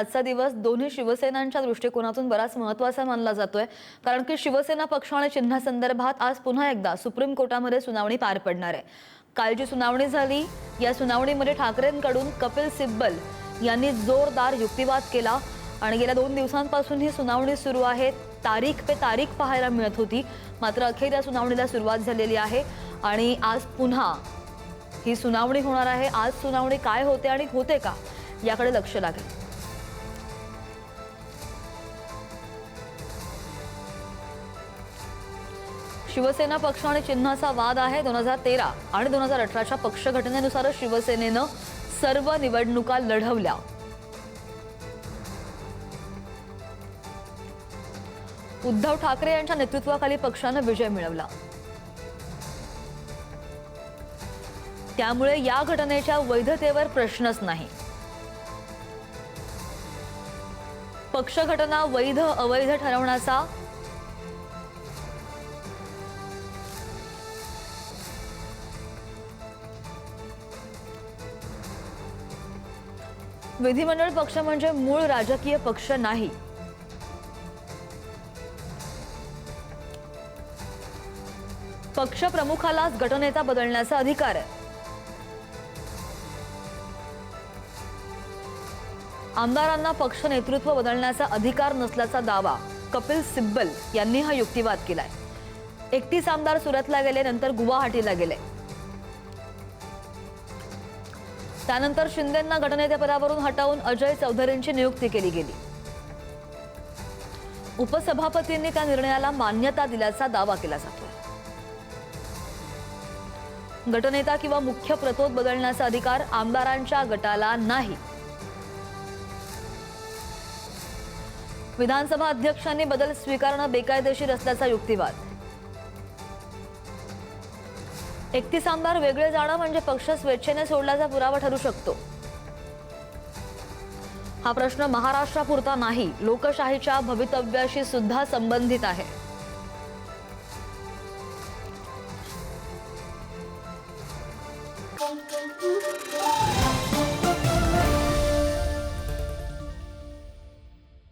आजचा दिवस दोन्ही शिवसेनांच्या दृष्टिकोनातून बराच महत्त्वाचा मानला जातोय, कारण की शिवसेना पक्ष आणि चिन्हासंदर्भात आज पुन्हा एकदा सुप्रीम कोर्टामध्ये सुनावणी पार पडणार आहे। काल जी सुनावणी झाली, या सुनावणीमध्ये ठाकरेंकडून कपिल सिब्बल यांनी जोरदार युक्तिवाद केला आणि गेल्या 2 दिवसांपासून ही सुनावणी सुरू आहे। तारीख पे तारीख पाहायला मिळत होती, मात्र अखेर या सुनावणीला सुरुवात झालेली आहे आणि आज पुन्हा ही सुनावणी होणार आहे। आज सुनावणी काय होते आणि होते का याकडे लक्ष लागेल। शिवसेना पक्ष आणि चिन्हाचा वाद आहे। 2013 आणि 2018च्या पक्ष घटनेनुसार शिवसेनेनं सर्व निवडणुका लढवल्या। उद्धव ठाकरे यांच्या नेतृत्वाखाली पक्षाने विजय मिळवला, त्यामुळे या घटनेच्या वैधतेवर प्रश्नच नाही। पक्ष घटना वैध अवैध ठरवण्याचा विधिमंडळ पक्ष म्हणजे मूळ राजकीय पक्ष नाही। पक्ष प्रमुखालाच गटनेता बदलण्याचा अधिकार आहे। आमदारांना पक्ष नेतृत्व बदलण्याचा अधिकार नसल्याचा दावा कपिल सिब्बल यांनी हा युक्तिवाद केलाय। 31 आमदार सुरतला गेले, नंतर गुवाहाटीला गेले, त्यानंतर शिंदेंना गटनेतेपदावरून हटवून अजय चौधरींची नियुक्ती केली गेली। उपसभापतींनी त्या निर्णयाला मान्यता दिल्याचा दावा केला जातोय। गटनेता किंवा मुख्य प्रतोद बदलण्याचा अधिकार आमदारांच्या गटाला नाही। विधानसभा अध्यक्षांनी बदल स्वीकारणं बेकायदेशीर असल्याचा युक्तिवाद। 31 आमदार वेगळे जाणं म्हणजे पक्ष स्वेच्छेने सोडल्याचा पुरावा ठरू शकतो। हा प्रश्न महाराष्ट्रापुरता नाही, लोकशाहीच्या भवितव्याशी सुद्धा संबंधित आहे।